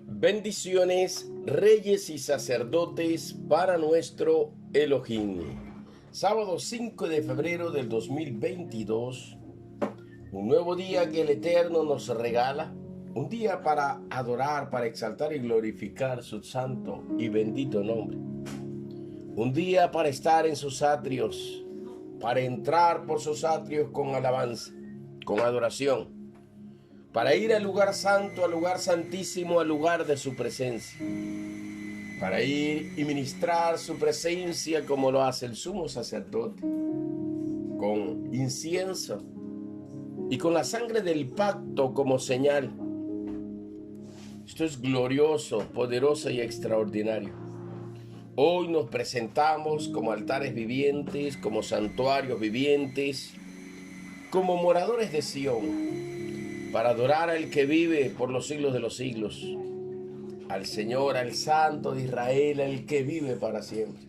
Bendiciones, reyes y sacerdotes para nuestro Elohim. Sábado 5 de febrero del 2022, un nuevo día que el Eterno nos regala, un día para adorar, para exaltar y glorificar su santo y bendito nombre. Un día para estar en sus atrios, para entrar por sus atrios con alabanza, con adoración, para ir al lugar santo, al lugar santísimo, al lugar de su presencia, para ir y ministrar su presencia como lo hace el sumo sacerdote, con incienso y con la sangre del pacto como señal. Esto es glorioso, poderoso y extraordinario. Hoy nos presentamos como altares vivientes, como santuarios vivientes, como moradores de Sión, para adorar al que vive por los siglos de los siglos, al Señor, al Santo de Israel, al que vive para siempre,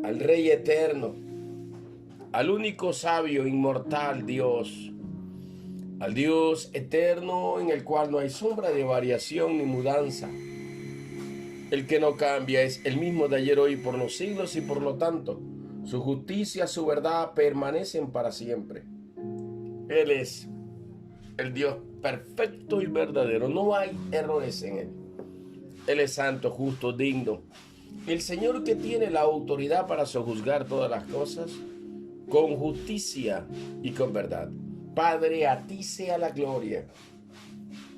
al Rey eterno, al único sabio, inmortal Dios, al Dios eterno en el cual no hay sombra de variación ni mudanza. El que no cambia es el mismo de ayer, hoy y por los siglos, y por lo tanto su justicia, su verdad permanecen para siempre. Él es el Dios perfecto y verdadero, no hay errores en él. Él es santo, justo, digno. El Señor que tiene la autoridad para sojuzgar todas las cosas con justicia y con verdad. Padre, a ti sea la gloria,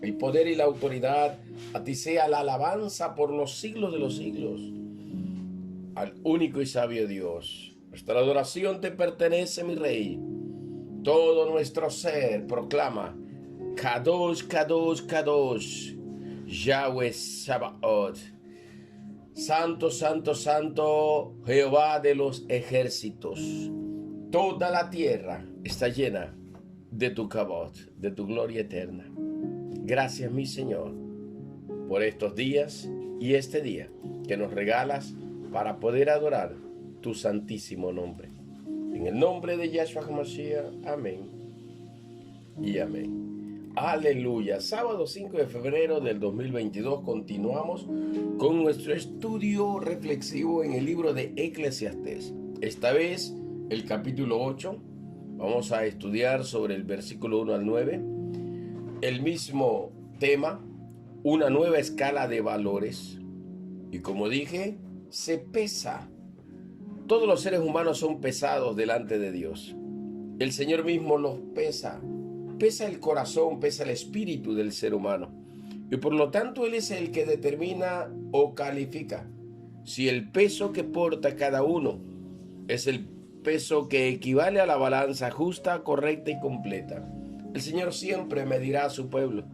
el poder y la autoridad, a ti sea la alabanza por los siglos de los siglos, al único y sabio Dios. Nuestra adoración te pertenece, mi Rey. Todo nuestro ser proclama: Kadosh, Kadosh, Kadosh, Yahweh Sabaoth. Santo, santo, santo, Jehová de los ejércitos. Toda la tierra está llena de tu Kabod, de tu gloria eterna. Gracias, mi Señor, por estos días y este día que nos regalas para poder adorar tu santísimo nombre. En el nombre de Yahshua HaMashiach, amén y amén. Aleluya. Sábado 5 de febrero del 2022 continuamos con nuestro estudio reflexivo en el libro de Eclesiastés. Esta vez el capítulo 8. Vamos a estudiar sobre el versículo 1 al 9. El mismo tema, una nueva escala de valores. Y como dije, se pesa. Todos los seres humanos son pesados delante de Dios. El Señor mismo los pesa. Pesa el corazón, pesa el espíritu del ser humano. Y por lo tanto Él es el que determina o califica si el peso que porta cada uno es el peso que equivale a la balanza justa, correcta y completa. El Señor siempre medirá a su pueblo,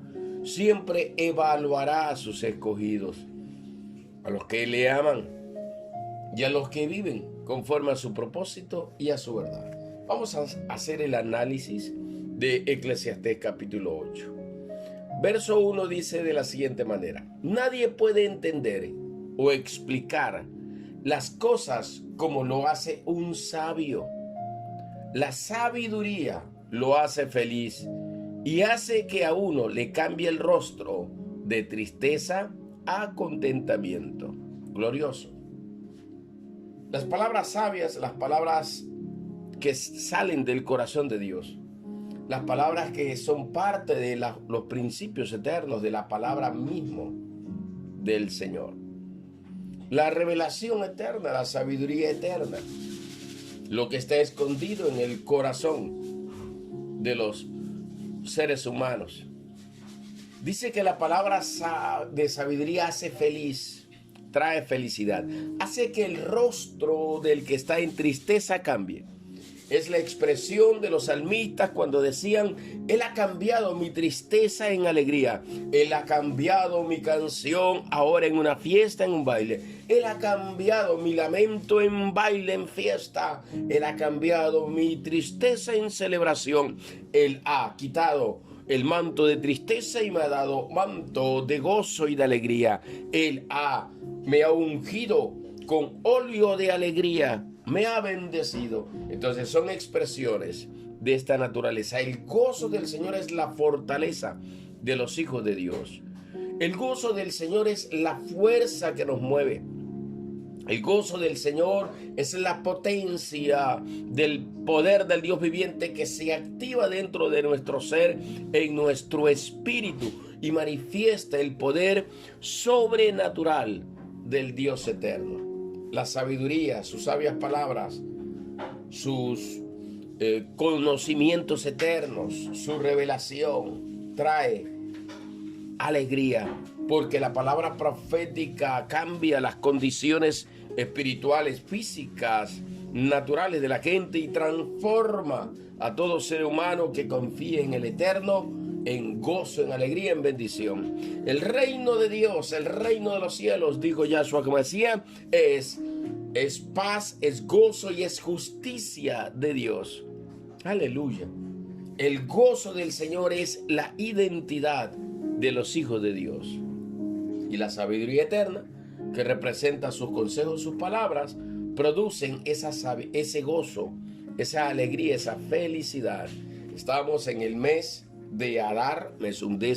siempre evaluará a sus escogidos, a los que le aman y a los que viven conforme a su propósito y a su verdad. Vamos a hacer el análisis de Eclesiastés capítulo 8. Verso 1 dice de la siguiente manera: nadie puede entender o explicar las cosas como lo hace un sabio. La sabiduría lo hace feliz y hace que a uno le cambie el rostro de tristeza a contentamiento. Glorioso. Las palabras sabias, las palabras que salen del corazón de Dios, las palabras que son parte de los principios eternos de la palabra mismo del Señor. La revelación eterna, la sabiduría eterna, lo que está escondido en el corazón de los seres humanos. Dice que la palabra de sabiduría hace feliz, trae felicidad, hace que el rostro del que está en tristeza cambie. Es la expresión de los salmistas cuando decían: Él ha cambiado mi tristeza en alegría. Él ha cambiado mi canción ahora en una fiesta, en un baile. Él ha cambiado mi lamento en baile, en fiesta. Él ha cambiado mi tristeza en celebración. Él ha quitado el manto de tristeza y me ha dado manto de gozo y de alegría. Él me ha ungido con óleo de alegría. Me ha bendecido. Entonces son expresiones de esta naturaleza. El gozo del Señor es la fortaleza de los hijos de Dios. El gozo del Señor es la fuerza que nos mueve. El gozo del Señor es la potencia del poder del Dios viviente que se activa dentro de nuestro ser, en nuestro espíritu, y manifiesta el poder sobrenatural del Dios eterno. La sabiduría, sus sabias palabras, sus conocimientos eternos, su revelación trae alegría, porque la palabra profética cambia las condiciones espirituales, físicas, naturales de la gente y transforma a todo ser humano que confíe en el Eterno en gozo, en alegría, en bendición. El reino de Dios, el reino de los cielos, dijo Yahshua como decía, es paz, es gozo y es justicia de Dios. Aleluya. El gozo del Señor es la identidad de los hijos de Dios. Y la sabiduría eterna, que representa sus consejos, sus palabras, producen ese gozo, esa alegría, esa felicidad. Estamos en el mes de Adar, mes 11.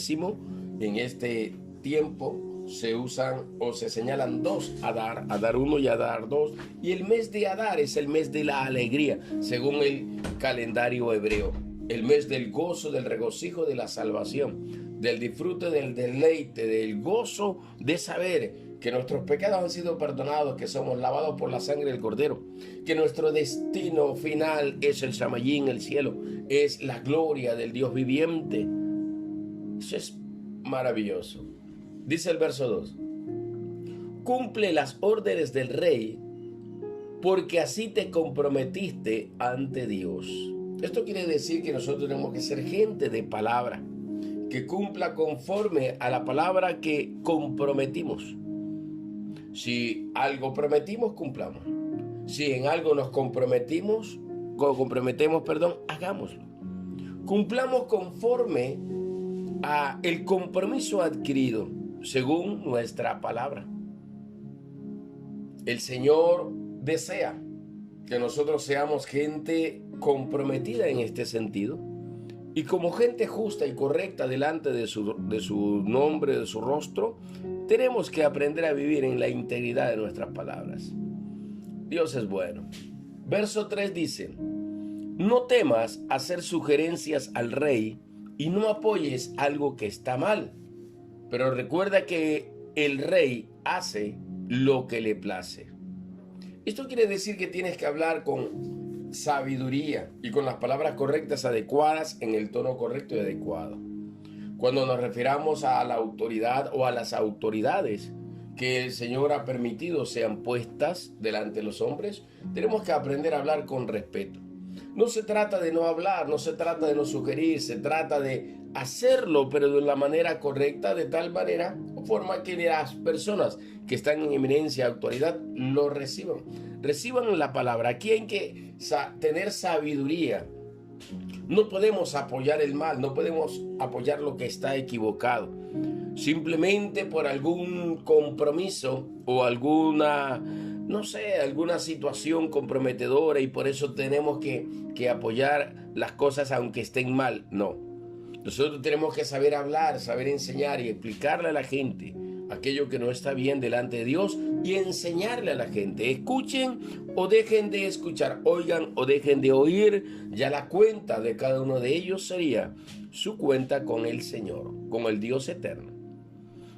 En este tiempo se usan o se señalan dos Adar, Adar 1 y Adar 2. Y el mes de Adar es el mes de la alegría, según el calendario hebreo. El mes del gozo, del regocijo, de la salvación, del disfrute, del deleite, del gozo de saber que nuestros pecados han sido perdonados, que somos lavados por la sangre del Cordero, que nuestro destino final es el Shamayín, el cielo, es la gloria del Dios viviente. Eso es maravilloso. Dice el verso 2: cumple las órdenes del rey, porque así te comprometiste ante Dios. Esto quiere decir que nosotros tenemos que ser gente de palabra, que cumpla conforme a la palabra que comprometimos. Si algo prometimos, cumplamos. Si en algo nos comprometemos, hagámoslo. Cumplamos conforme a el compromiso adquirido, según nuestra palabra. El Señor desea que nosotros seamos gente comprometida en este sentido, y como gente justa y correcta delante de su nombre, de su rostro, tenemos que aprender a vivir en la integridad de nuestras palabras. Dios es bueno. Verso 3 dice: no temas hacer sugerencias al rey y no apoyes algo que está mal, pero recuerda que el rey hace lo que le place. Esto quiere decir que tienes que hablar con sabiduría y con las palabras correctas, adecuadas, en el tono correcto y adecuado. Cuando nos refiramos a la autoridad o a las autoridades que el Señor ha permitido sean puestas delante de los hombres, tenemos que aprender a hablar con respeto. No se trata de no hablar, no se trata de no sugerir, se trata de hacerlo, pero de la manera correcta, de tal manera o forma que las personas que están en eminencia, autoridad, lo reciban. Reciban la palabra. Aquí hay que tener sabiduría. No podemos apoyar el mal, no podemos apoyar lo que está equivocado. Simplemente por algún compromiso o alguna situación comprometedora, y por eso tenemos que apoyar las cosas aunque estén mal. No. Nosotros tenemos que saber hablar, saber enseñar y explicarle a la gente aquello que no está bien delante de Dios y enseñarle a la gente. Escuchen o dejen de escuchar, oigan o dejen de oír. Ya la cuenta de cada uno de ellos sería su cuenta con el Señor, con el Dios eterno.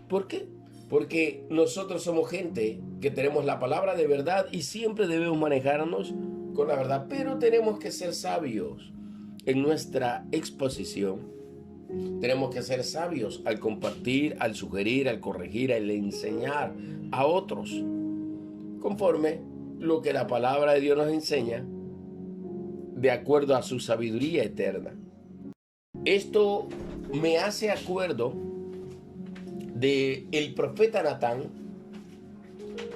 ¿Por qué? Porque nosotros somos gente que tenemos la palabra de verdad y siempre debemos manejarnos con la verdad, pero tenemos que ser sabios en nuestra exposición. Tenemos que ser sabios al compartir, al sugerir, al corregir, al enseñar a otros, conforme lo que la palabra de Dios nos enseña, de acuerdo a su sabiduría eterna. Esto me hace acuerdo de el profeta Natán,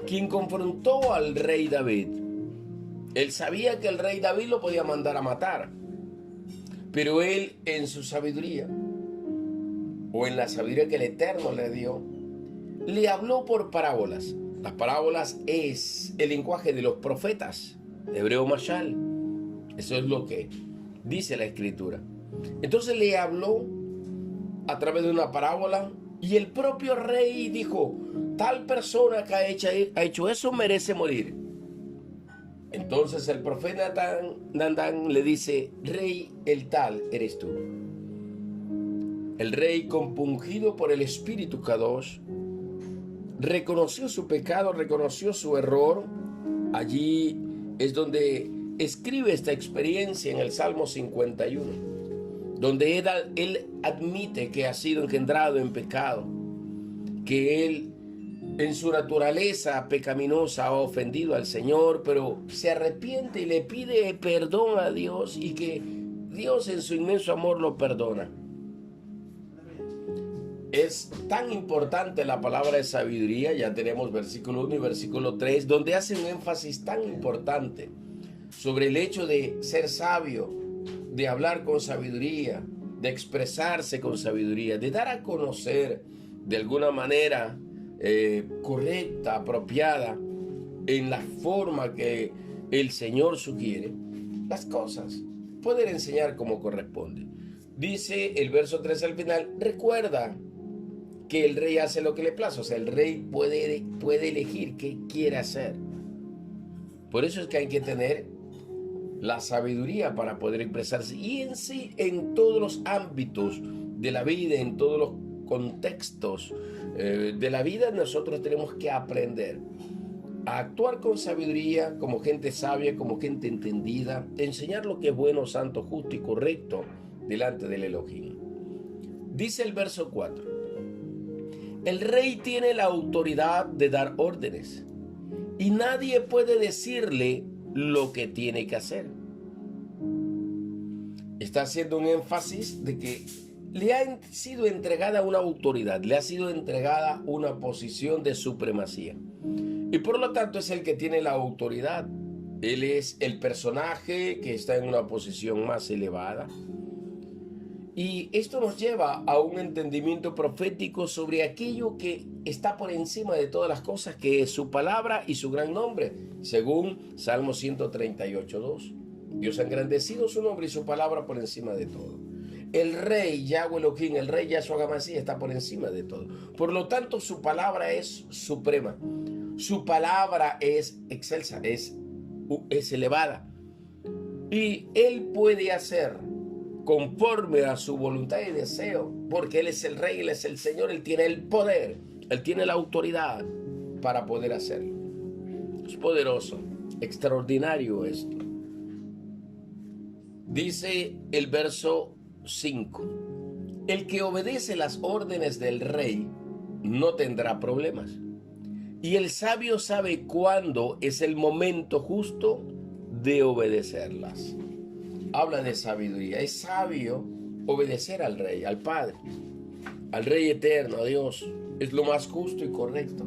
quien confrontó al rey David. Él sabía que el rey David lo podía mandar a matar, pero él, en su sabiduría, o en la sabiduría que el Eterno le dio, le habló por parábolas. Las parábolas es el lenguaje de los profetas, hebreo mashal. Eso es lo que dice la Escritura. Entonces le habló a través de una parábola Y el propio rey dijo, tal persona que ha hecho eso merece morir. Entonces el profeta Natán le dice, rey, el tal eres tú. El rey, compungido por el espíritu Kadosh, reconoció su pecado, reconoció su error. Allí es donde escribe esta experiencia en el Salmo 51, donde él admite que ha sido engendrado en pecado, que él en su naturaleza pecaminosa ha ofendido al Señor, pero se arrepiente y le pide perdón a Dios, y que Dios en su inmenso amor lo perdona. Es tan importante la palabra de sabiduría, ya tenemos versículo 1 y versículo 3, donde hace un énfasis tan importante sobre el hecho de ser sabio, de hablar con sabiduría, de expresarse con sabiduría, de dar a conocer de alguna manera correcta, apropiada, en la forma que el Señor sugiere las cosas, poder enseñar como corresponde. Dice el verso 3 al final, recuerda que el rey hace lo que le place, o sea, el rey puede elegir qué quiere hacer. Por eso es que hay que tener la sabiduría para poder expresarse, y en sí, en todos los ámbitos de la vida, en todos los contextos de la vida, nosotros tenemos que aprender a actuar con sabiduría, como gente sabia, como gente entendida, enseñar lo que es bueno, santo, justo y correcto delante del Elohim. Dice el verso 4, el rey tiene la autoridad de dar órdenes y nadie puede decirle lo que tiene que hacer. Está haciendo un énfasis de que le ha sido entregada una autoridad, le ha sido entregada una posición de supremacía. Y por lo tanto es el que tiene la autoridad. Él es el personaje que está en una posición más elevada. Y esto nos lleva a un entendimiento profético sobre aquello que está por encima de todas las cosas, que es su palabra y su gran nombre, según Salmo 138:2. Dios ha engrandecido su nombre y su palabra por encima de todo. El rey Yahweh Elohim, el rey Yahshua HaMashiach, está por encima de todo. Por lo tanto, su palabra es suprema. Su palabra es excelsa, es elevada. Y él puede hacer conforme a su voluntad y deseo, porque él es el rey, él es el Señor, él tiene el poder, él tiene la autoridad para poder hacerlo. Es poderoso, extraordinario esto. Dice el verso 5, el que obedece las órdenes del rey no tendrá problemas, y el sabio sabe cuándo es el momento justo de obedecerlas. Habla de sabiduría. Es sabio obedecer al rey, al Padre, al Rey eterno, a Dios. Es lo más justo y correcto.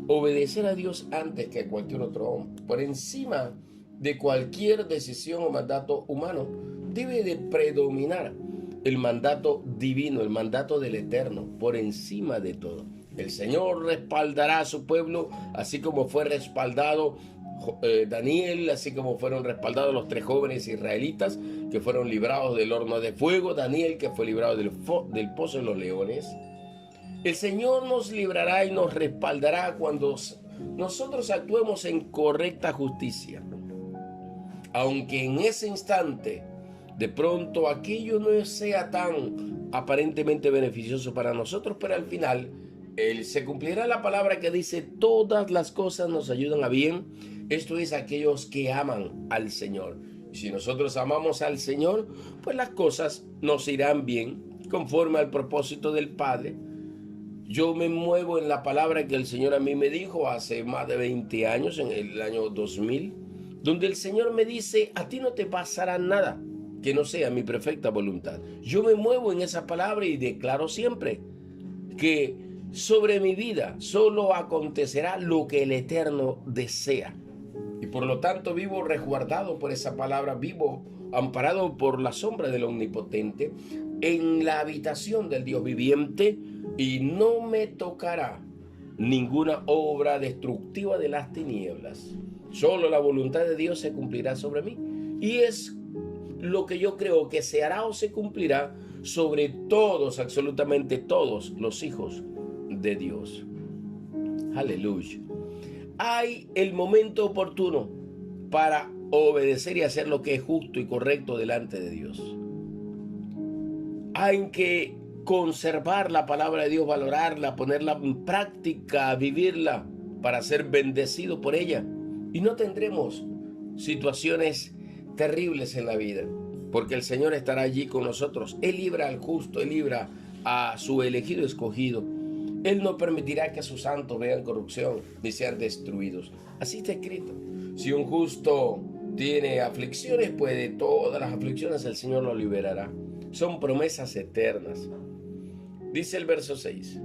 Obedecer a Dios antes que a cualquier otro hombre. Por encima de cualquier decisión o mandato humano, debe de predominar el mandato divino, el mandato del Eterno, por encima de todo. El Señor respaldará a su pueblo, así como fue respaldado Daniel, así como fueron respaldados los 3 jóvenes israelitas que fueron librados del horno de fuego, Daniel que fue librado del pozo de los leones. El Señor nos librará y nos respaldará cuando nosotros actuemos en correcta justicia, aunque en ese instante de pronto aquello no sea tan aparentemente beneficioso para nosotros, pero al final se cumplirá la palabra que dice: todas las cosas nos ayudan a bien. Esto es, aquellos que aman al Señor. Y si nosotros amamos al Señor, pues las cosas nos irán bien conforme al propósito del Padre. Yo me muevo en la palabra que el Señor a mí me dijo hace más de 20 años, en el año 2000, donde el Señor me dice: a ti no te pasará nada que no sea mi perfecta voluntad. Yo me muevo en esa palabra y declaro siempre que sobre mi vida solo acontecerá lo que el Eterno desea. Y por lo tanto vivo resguardado por esa palabra, vivo amparado por la sombra del Omnipotente, en la habitación del Dios viviente, y no me tocará ninguna obra destructiva de las tinieblas. Solo la voluntad de Dios se cumplirá sobre mí. Y es lo que yo creo que se hará o se cumplirá sobre todos, absolutamente todos los hijos de Dios. Aleluya. Hay el momento oportuno para obedecer y hacer lo que es justo y correcto delante de Dios. Hay que conservar la palabra de Dios, valorarla, ponerla en práctica, vivirla para ser bendecido por ella. Y no tendremos situaciones terribles en la vida, porque el Señor estará allí con nosotros. Él libra al justo, Él libra a su elegido escogido. Él no permitirá que sus santos vean corrupción ni sean destruidos. Así está escrito. Si un justo tiene aflicciones, pues de todas las aflicciones el Señor lo liberará. Son promesas eternas. Dice el verso 6.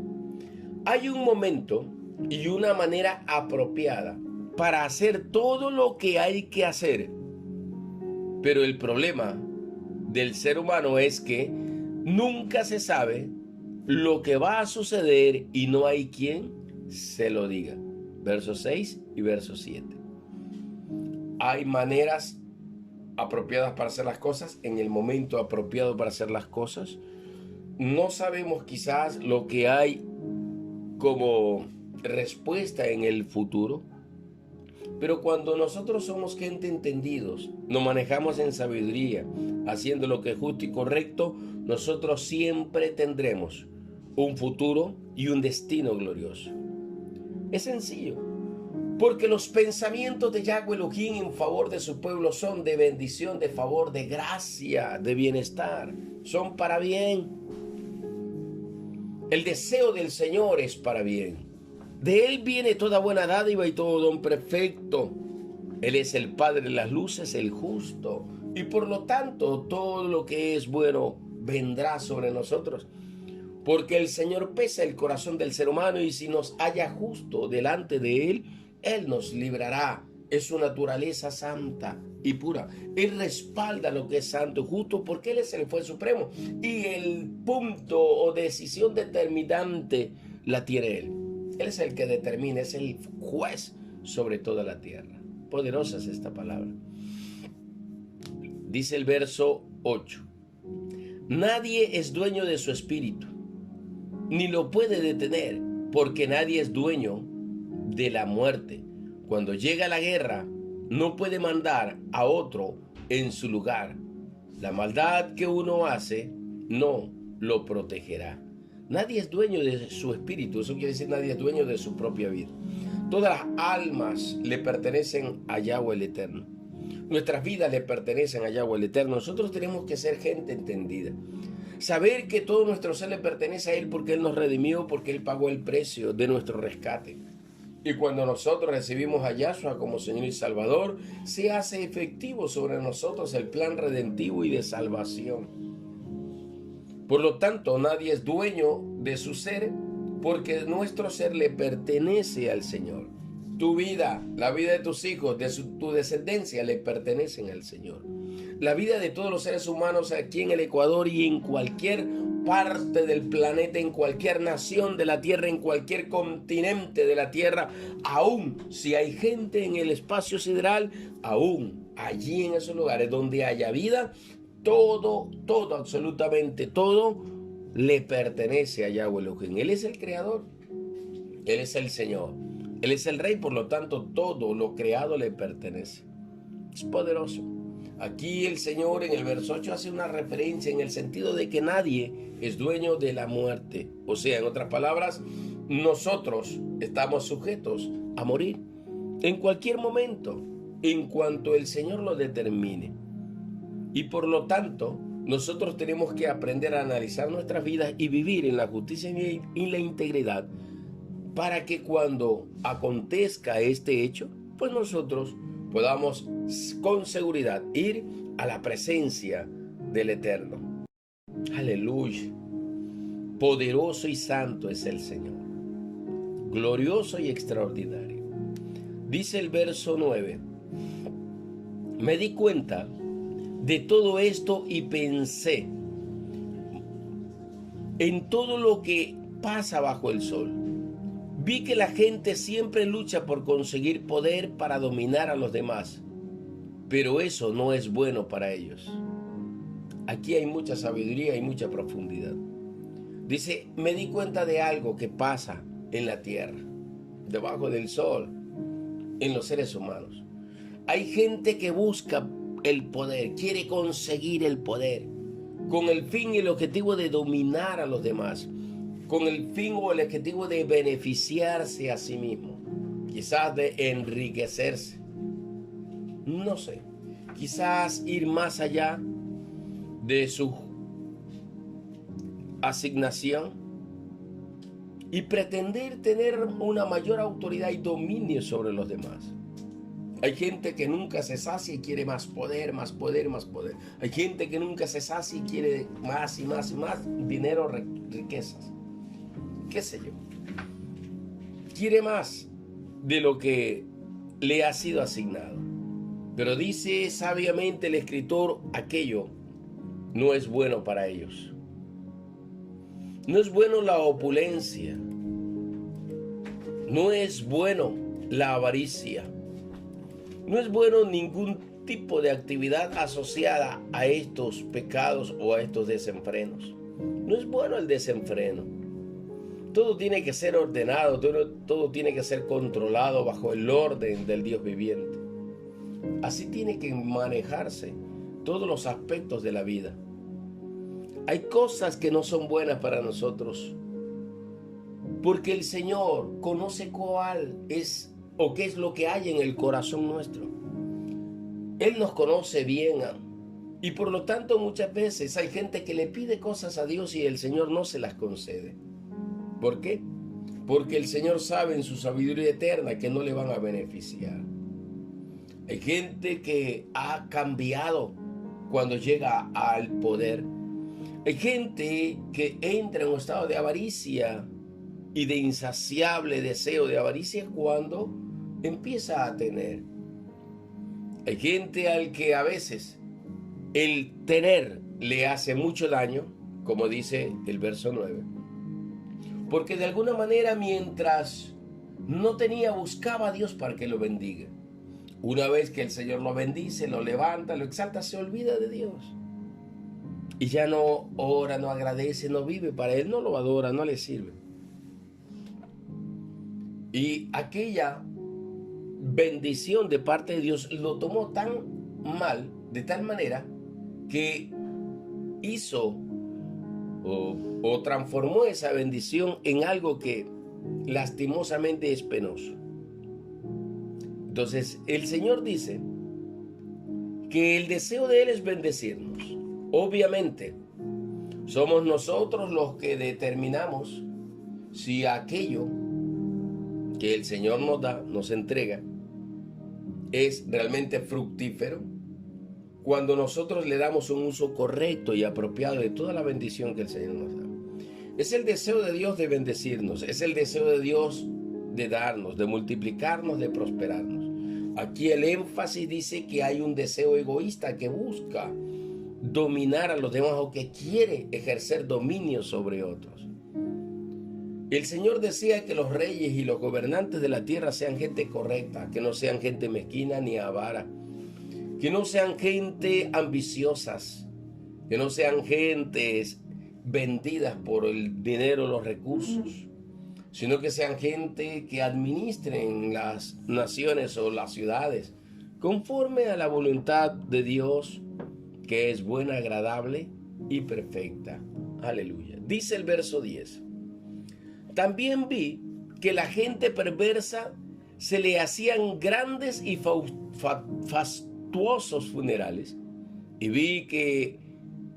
Hay un momento y una manera apropiada para hacer todo lo que hay que hacer. Pero el problema del ser humano es que nunca se sabe lo que va a suceder y no hay quien se lo diga. Verso 6 y verso 7. Hay maneras apropiadas para hacer las cosas en el momento apropiado para hacer las cosas. No sabemos quizás lo que hay como respuesta en el futuro, pero cuando nosotros somos gente entendidos, nos manejamos en sabiduría, haciendo lo que es justo y correcto, nosotros siempre tendremos un futuro y un destino glorioso. Es sencillo, porque los pensamientos de Yahweh Elohim en favor de su pueblo son de bendición, de favor, de gracia, de bienestar, son para bien. El deseo del Señor es para bien. De Él viene toda buena dádiva y todo don perfecto. Él es el Padre de las luces, el justo. Y por lo tanto, todo lo que es bueno vendrá sobre nosotros. Porque el Señor pesa el corazón del ser humano y si nos halla justo delante de Él, Él nos librará. Es su naturaleza santa y pura. Él respalda lo que es santo y justo porque Él es el juez supremo. Y el punto o decisión determinante la tiene Él. Él es el que determina, es el juez sobre toda la tierra. Poderosa es esta palabra. Dice el verso 8. Nadie es dueño de su espíritu, ni lo puede detener, porque nadie es dueño de la muerte. Cuando llega la guerra, no puede mandar a otro en su lugar. La maldad que uno hace no lo protegerá. Nadie es dueño de su espíritu, eso quiere decir nadie es dueño de su propia vida. Todas las almas le pertenecen a Yahweh el Eterno. Nuestras vidas le pertenecen a Yahweh el Eterno. Nosotros tenemos que ser gente entendida. Saber que todo nuestro ser le pertenece a Él porque Él nos redimió, porque Él pagó el precio de nuestro rescate. Y cuando nosotros recibimos a Yahshua como Señor y Salvador, se hace efectivo sobre nosotros el plan redentivo y de salvación. Por lo tanto, nadie es dueño de su ser porque nuestro ser le pertenece al Señor. Tu vida, la vida de tus hijos, tu descendencia le pertenecen al Señor. La vida de todos los seres humanos aquí en el Ecuador y en cualquier parte del planeta, en cualquier nación de la tierra, en cualquier continente de la tierra, aún si hay gente en el espacio sideral, aún allí en esos lugares donde haya vida, todo, absolutamente todo le pertenece a Yahweh Elohim. Él es el creador, Él es el Señor, Él es el Rey, por lo tanto todo lo creado le pertenece. Es poderoso. Aquí el Señor en el verso 8 hace una referencia en el sentido de que nadie es dueño de la muerte. O sea, en otras palabras, nosotros estamos sujetos a morir en cualquier momento, en cuanto el Señor lo determine. Y por lo tanto, nosotros tenemos que aprender a analizar nuestras vidas y vivir en la justicia y la integridad para que cuando acontezca este hecho, pues nosotros podamos con seguridad ir a la presencia del Eterno. Aleluya. Poderoso y santo es el Señor. Glorioso y extraordinario. Dice el verso 9. Me di cuenta de todo esto y pensé en todo lo que pasa bajo el sol. Vi que la gente siempre lucha por conseguir poder para dominar a los demás, pero eso no es bueno para ellos. Aquí hay mucha sabiduría y mucha profundidad. Dice, me di cuenta de algo que pasa en la tierra, debajo del sol, en los seres humanos. Hay gente que busca el poder, quiere conseguir el poder, con el fin y el objetivo de dominar a los demás, con el fin o el objetivo de beneficiarse a sí mismo, quizás de enriquecerse, no sé, quizás ir más allá de su asignación y pretender tener una mayor autoridad y dominio sobre los demás. Hay gente que nunca se sacia y quiere más poder, más poder, más poder. Hay gente que nunca se sacia y quiere más y más y más dinero, riquezas. ¿Qué sé yo? Quiere más de lo que le ha sido asignado. Pero dice sabiamente el escritor, aquello no es bueno para ellos. No es bueno la opulencia. No es bueno la avaricia. No es bueno ningún tipo de actividad asociada a estos pecados o a estos desenfrenos. No es bueno el desenfreno. Todo tiene que ser ordenado, todo tiene que ser controlado bajo el orden del Dios viviente. Así tiene que manejarse todos los aspectos de la vida. Hay cosas que no son buenas para nosotros, porque el Señor conoce cuál es o qué es lo que hay en el corazón nuestro. Él nos conoce bien y por lo tanto muchas veces hay gente que le pide cosas a Dios y el Señor no se las concede. ¿Por qué? Porque el Señor sabe en su sabiduría eterna que no le van a beneficiar. Hay gente que ha cambiado cuando llega al poder. Hay gente que entra en un estado de avaricia y de insaciable deseo de avaricia cuando empieza a tener. Hay gente al que a veces el tener le hace mucho daño, como dice el verso 9, porque de alguna manera mientras no tenía buscaba a Dios para que lo bendiga. Una vez que el Señor lo bendice, lo levanta, lo exalta, se olvida de Dios. Y ya no ora, no agradece, no vive para Él, no lo adora, no le sirve. Y aquella bendición de parte de Dios lo tomó tan mal, de tal manera que hizo o transformó esa bendición en algo que lastimosamente es penoso. Entonces el Señor dice que el deseo de Él es bendecirnos. Obviamente somos nosotros los que determinamos si aquello que el Señor nos da, nos entrega, es realmente fructífero, cuando nosotros le damos un uso correcto y apropiado de toda la bendición que el Señor nos da. Es el deseo de Dios de bendecirnos, es el deseo de Dios de darnos, de multiplicarnos, de prosperarnos. Aquí el énfasis dice que hay un deseo egoísta que busca dominar a los demás o que quiere ejercer dominio sobre otros. El Señor desea que los reyes y los gobernantes de la tierra sean gente correcta, que no sean gente mezquina ni avara, que no sean gente ambiciosas, que no sean gentes vendidas por el dinero, los recursos, sino que sean gente que administren las naciones o las ciudades conforme a la voluntad de Dios, que es buena, agradable y perfecta. Aleluya. Dice el verso 10. También vi que la gente perversa se le hacían grandes y fastuosos funerales, y vi que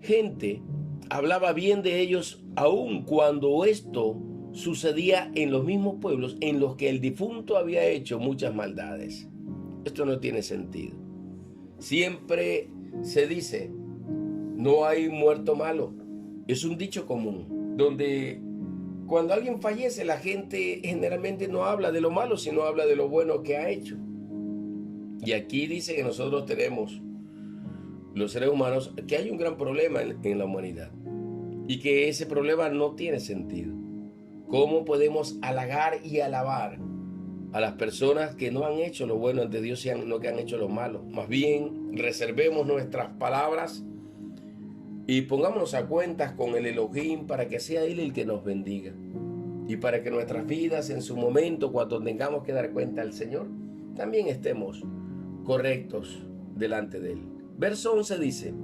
gente hablaba bien de ellos aun cuando esto sucedía en los mismos pueblos en los que el difunto había hecho muchas maldades. Esto no tiene sentido. Siempre se dice, no hay muerto malo. Es un dicho común, donde cuando alguien fallece, la gente generalmente no habla de lo malo, sino habla de lo bueno que ha hecho. Y aquí dice que nosotros tenemos, los seres humanos, que hay un gran problema en la humanidad y que ese problema no tiene sentido. ¿Cómo podemos halagar y alabar a las personas que no han hecho lo bueno ante Dios, sino que han hecho lo malo? Más bien, reservemos nuestras palabras y pongámonos a cuentas con el Elohim para que sea Él el que nos bendiga. Y para que nuestras vidas en su momento, cuando tengamos que dar cuenta al Señor, también estemos correctos delante de Él. Verso 11 dice: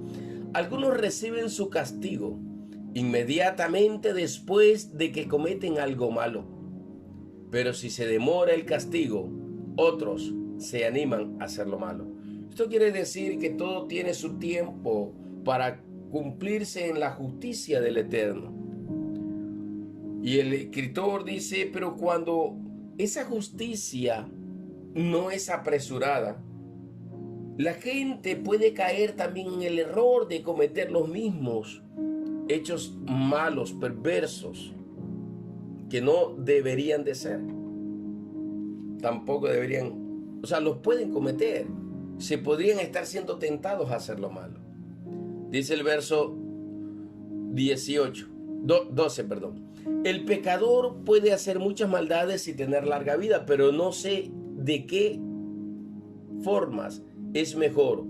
algunos reciben su castigo inmediatamente después de que cometen algo malo. Pero si se demora el castigo, otros se animan a hacer lo malo. Esto quiere decir que todo tiene su tiempo para cumplirse en la justicia del Eterno. Y el escritor dice, pero cuando esa justicia no es apresurada, la gente puede caer también en el error de cometer los mismos hechos malos, perversos, que no deberían de ser. Tampoco deberían, o sea, los pueden cometer. Se podrían estar siendo tentados a hacer lo malo. Dice el verso 12, perdón. El pecador puede hacer muchas maldades y tener larga vida, pero no sé de qué formas es mejor.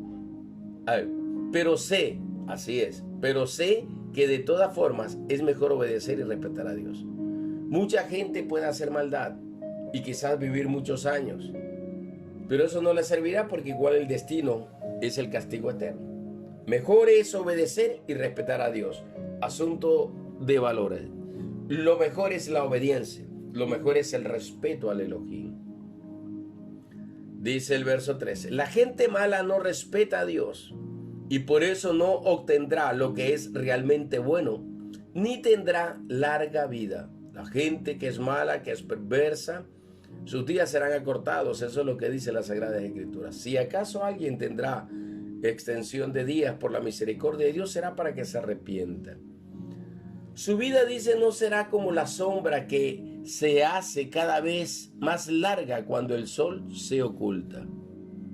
Pero sé, así es, pero sé que de todas formas es mejor obedecer y respetar a Dios. Mucha gente puede hacer maldad y quizás vivir muchos años, pero eso no le servirá porque igual el destino es el castigo eterno. Mejor es obedecer y respetar a Dios. Asunto de valores. Lo mejor es la obediencia. Lo mejor es el respeto al Elohim. Dice el verso 13. La gente mala no respeta a Dios y por eso no obtendrá lo que es realmente bueno, ni tendrá larga vida. La gente que es mala, que es perversa, sus días serán acortados. Eso es lo que dice la Sagrada Escritura. Si acaso alguien tendrá extensión de días por la misericordia de Dios, será para que se arrepienta. Su vida, dice, no será como la sombra que se hace cada vez más larga cuando el sol se oculta.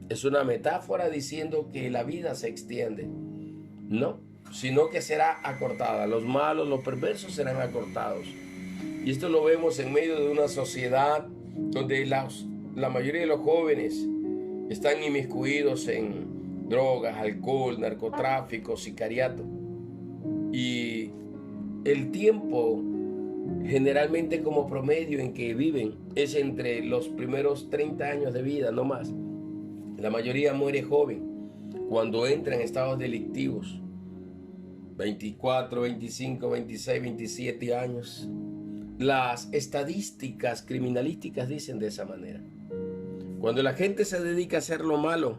Es una metáfora diciendo que la vida se extiende. No, sino que será acortada. Los malos, los perversos serán acortados. Y esto lo vemos en medio de una sociedad donde la mayoría de los jóvenes están inmiscuidos en drogas, alcohol, narcotráfico, sicariato. Y el tiempo generalmente como promedio en que viven es entre los primeros 30 años de vida, no más. La mayoría muere joven cuando entra en estados delictivos. 24, 25, 26, 27 años. Las estadísticas criminalísticas dicen de esa manera. Cuando la gente se dedica a hacer lo malo,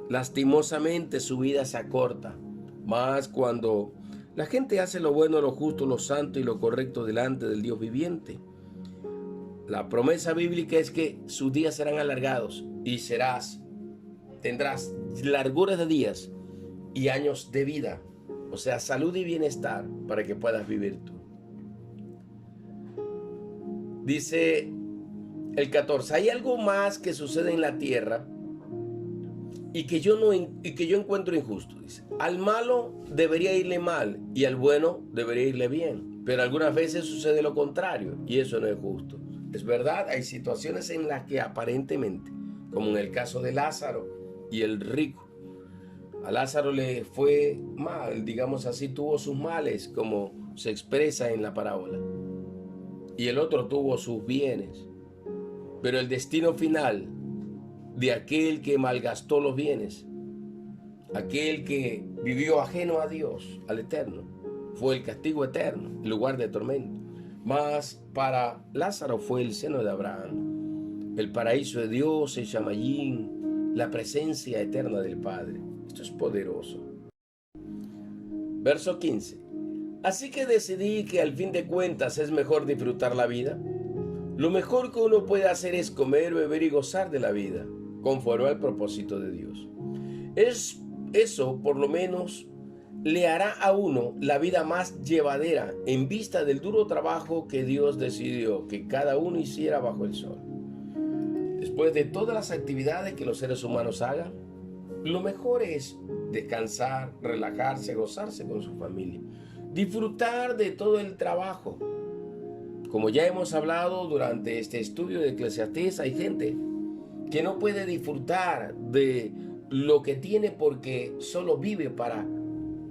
lastimosamente su vida se acorta. Más cuando la gente hace lo bueno, lo justo, lo santo y lo correcto delante del Dios viviente. La promesa bíblica es que sus días serán alargados y tendrás larguras de días y años de vida. O sea, salud y bienestar para que puedas vivir tú. Dice el 14, hay algo más que sucede en la tierra y que yo encuentro injusto. Dice, al malo debería irle mal y al bueno debería irle bien, pero algunas veces sucede lo contrario y eso no es justo. Es verdad, hay situaciones en las que aparentemente, como en el caso de Lázaro y el rico, a Lázaro le fue mal, digamos así, tuvo sus males, como se expresa en la parábola, y el otro tuvo sus bienes. Pero el destino final de aquel que malgastó los bienes, aquel que vivió ajeno a Dios, al Eterno, fue el castigo eterno, el lugar de tormento. Mas para Lázaro fue el seno de Abraham, el paraíso de Dios, el Shamayín, la presencia eterna del Padre. Esto es poderoso. Verso 15. Así que decidí que al fin de cuentas es mejor disfrutar la vida. Lo mejor que uno puede hacer es comer, beber y gozar de la vida, conforme al propósito de Dios. Eso, por lo menos, le hará a uno la vida más llevadera en vista del duro trabajo que Dios decidió que cada uno hiciera bajo el sol. Después de todas las actividades que los seres humanos hagan, lo mejor es descansar, relajarse, gozarse con su familia, disfrutar de todo el trabajo. Como ya hemos hablado durante este estudio de Eclesiastés, hay gente que no puede disfrutar de lo que tiene porque solo vive para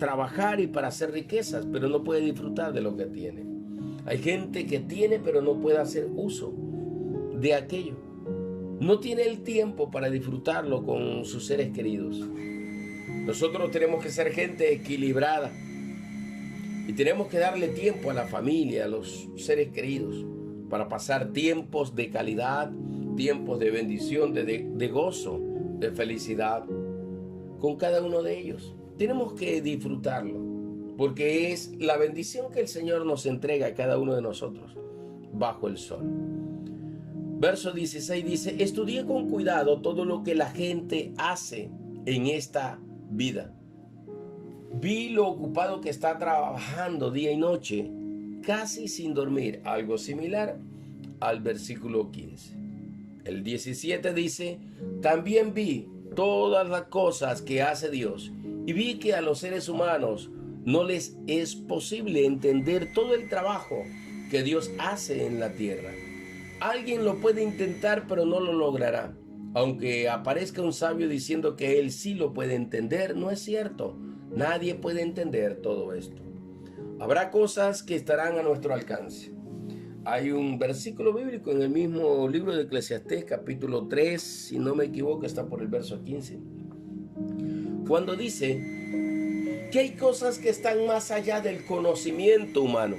trabajar y para hacer riquezas, pero no puede disfrutar de lo que tiene. Hay gente que tiene, pero no puede hacer uso de aquello. No tiene el tiempo para disfrutarlo con sus seres queridos. Nosotros tenemos que ser gente equilibrada y tenemos que darle tiempo a la familia, a los seres queridos, para pasar tiempos de calidad, tiempos de bendición, de gozo, de felicidad con cada uno de ellos. Tenemos que disfrutarlo, porque es la bendición que el Señor nos entrega a cada uno de nosotros bajo el sol. Verso 16 dice: estudié con cuidado todo lo que la gente hace en esta vida. Vi lo ocupado que está trabajando día y noche, casi sin dormir. Algo similar al versículo 15. El 17 dice: también vi todas las cosas que hace Dios y vi que a los seres humanos no les es posible entender todo el trabajo que Dios hace en la tierra. Alguien lo puede intentar, pero no lo logrará. Aunque aparezca un sabio diciendo que él sí lo puede entender, no es cierto. Nadie puede entender todo esto. Habrá cosas que estarán a nuestro alcance. Hay un versículo bíblico en el mismo libro de Eclesiastés, capítulo 3, si no me equivoco, está por el verso 15. Cuando dice que hay cosas que están más allá del conocimiento humano,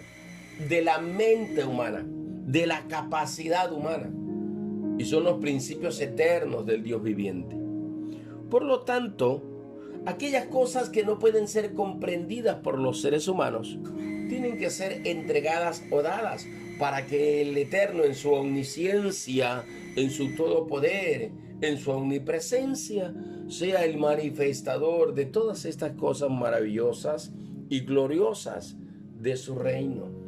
de la mente humana, de la capacidad humana, y son los principios eternos del Dios viviente. Por lo tanto, aquellas cosas que no pueden ser comprendidas por los seres humanos tienen que ser entregadas o dadas para que el Eterno, en su omnisciencia, en su todopoder, en su omnipresencia, sea el manifestador de todas estas cosas maravillosas y gloriosas de su reino.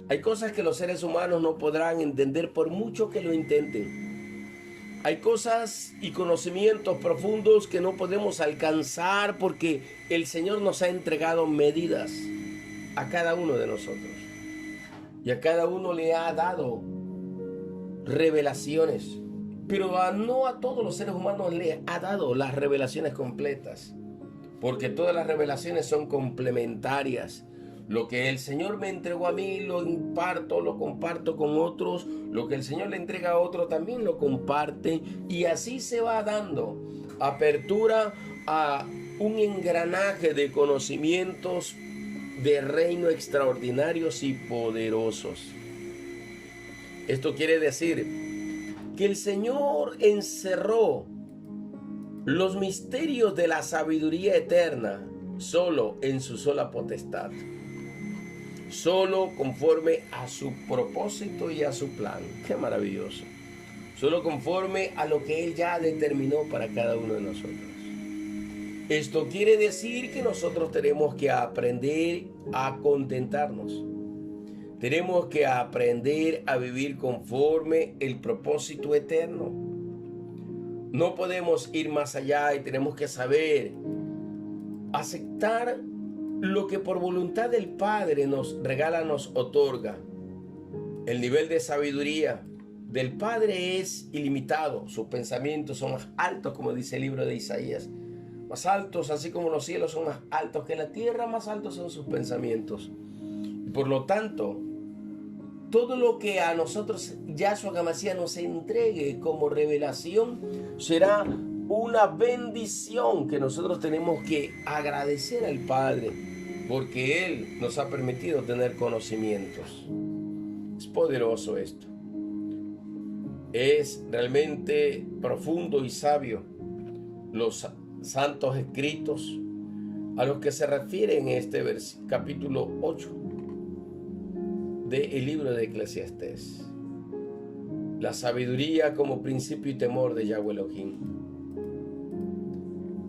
Hay cosas que los seres humanos no podrán entender por mucho que lo intenten. Hay cosas y conocimientos profundos que no podemos alcanzar porque el Señor nos ha entregado medidas a cada uno de nosotros. Y a cada uno le ha dado revelaciones. Pero no a todos los seres humanos le ha dado las revelaciones completas. Porque todas las revelaciones son complementarias. Lo que el Señor me entregó a mí lo imparto, lo comparto con otros. Lo que el Señor le entrega a otro también lo comparte. Y así se va dando apertura a un engranaje de conocimientos de reino extraordinarios y poderosos. Esto quiere decir que el Señor encerró los misterios de la sabiduría eterna solo en su sola potestad, solo conforme a su propósito y a su plan. ¡Qué maravilloso! Solo conforme a lo que Él ya determinó para cada uno de nosotros. Esto quiere decir que nosotros tenemos que aprender a contentarnos. Tenemos que aprender a vivir conforme el propósito eterno. No podemos ir más allá y tenemos que saber aceptar lo que por voluntad del Padre nos regala, nos otorga. El nivel de sabiduría del Padre es ilimitado. Sus pensamientos son más altos, como dice el libro de Isaías. Más altos, así como los cielos son más altos que la tierra, más altos son sus pensamientos. Y por lo tanto, todo lo que a nosotros Yahshua HaMashiach nos entregue como revelación será una bendición que nosotros tenemos que agradecer al Padre, porque Él nos ha permitido tener conocimientos. Es poderoso esto. Es realmente profundo y sabio los santos escritos a los que se refiere en este capítulo 8 del libro de Eclesiastés. La sabiduría como principio y temor de Yahweh Elohim.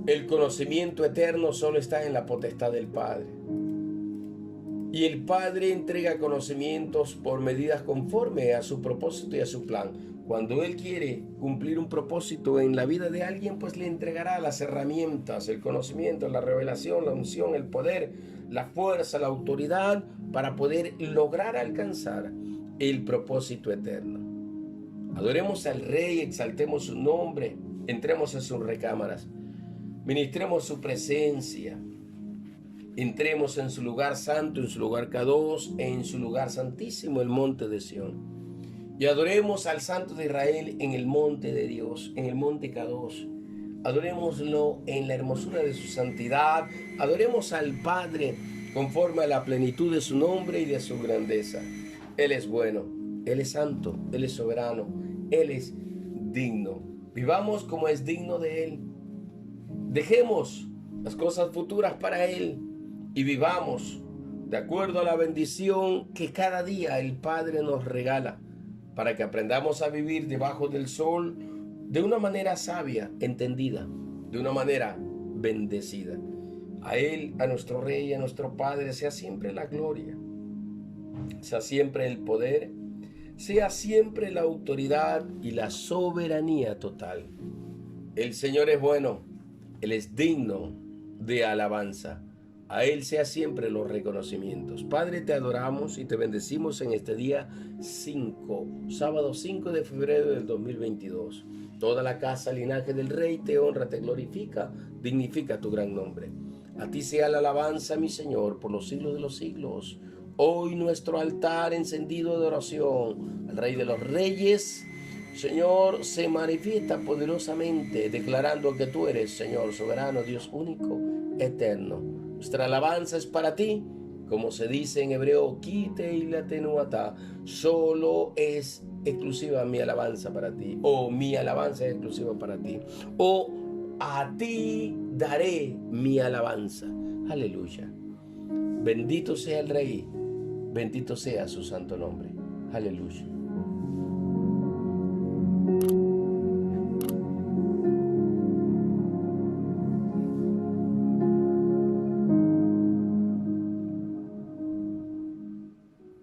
El conocimiento eterno solo está en la potestad del Padre. Y el Padre entrega conocimientos por medidas conforme a su propósito y a su plan. Cuando Él quiere cumplir un propósito en la vida de alguien, pues le entregará las herramientas, el conocimiento, la revelación, la unción, el poder, la fuerza, la autoridad para poder lograr alcanzar el propósito eterno. Adoremos al Rey, exaltemos su nombre, entremos en sus recámaras, ministremos su presencia, entremos en su lugar santo, en su lugar K2, en su lugar santísimo, el monte de Sión. Y adoremos al Santo de Israel en el monte de Dios, en el monte K2. Adorémoslo en la hermosura de su santidad. Adoremos al Padre conforme a la plenitud de su nombre y de su grandeza. Él es bueno, Él es santo, Él es soberano, Él es digno. Vivamos como es digno de Él. Dejemos las cosas futuras para Él y vivamos de acuerdo a la bendición que cada día el Padre nos regala, para que aprendamos a vivir debajo del sol de una manera sabia, entendida, de una manera bendecida. A Él, a nuestro Rey, a nuestro Padre, sea siempre la gloria, sea siempre el poder, sea siempre la autoridad y la soberanía total. El Señor es bueno, Él es digno de alabanza. A Él sea siempre los reconocimientos. Padre, te adoramos y te bendecimos en este día 5, sábado 5 de febrero del 2022. Toda la casa, linaje del Rey, te honra, te glorifica, dignifica tu gran nombre. A ti sea la alabanza, mi Señor, por los siglos de los siglos. Hoy nuestro altar encendido de oración al Rey de los Reyes, Señor, se manifiesta poderosamente, declarando que tú eres, Señor, soberano, Dios único, eterno. Nuestra alabanza es para ti, como se dice en hebreo, quite y la tenuata. Solo es exclusiva mi alabanza para ti, o mi alabanza es exclusiva para ti, o a ti daré mi alabanza. Aleluya. Bendito sea el Rey, bendito sea su santo nombre. Aleluya.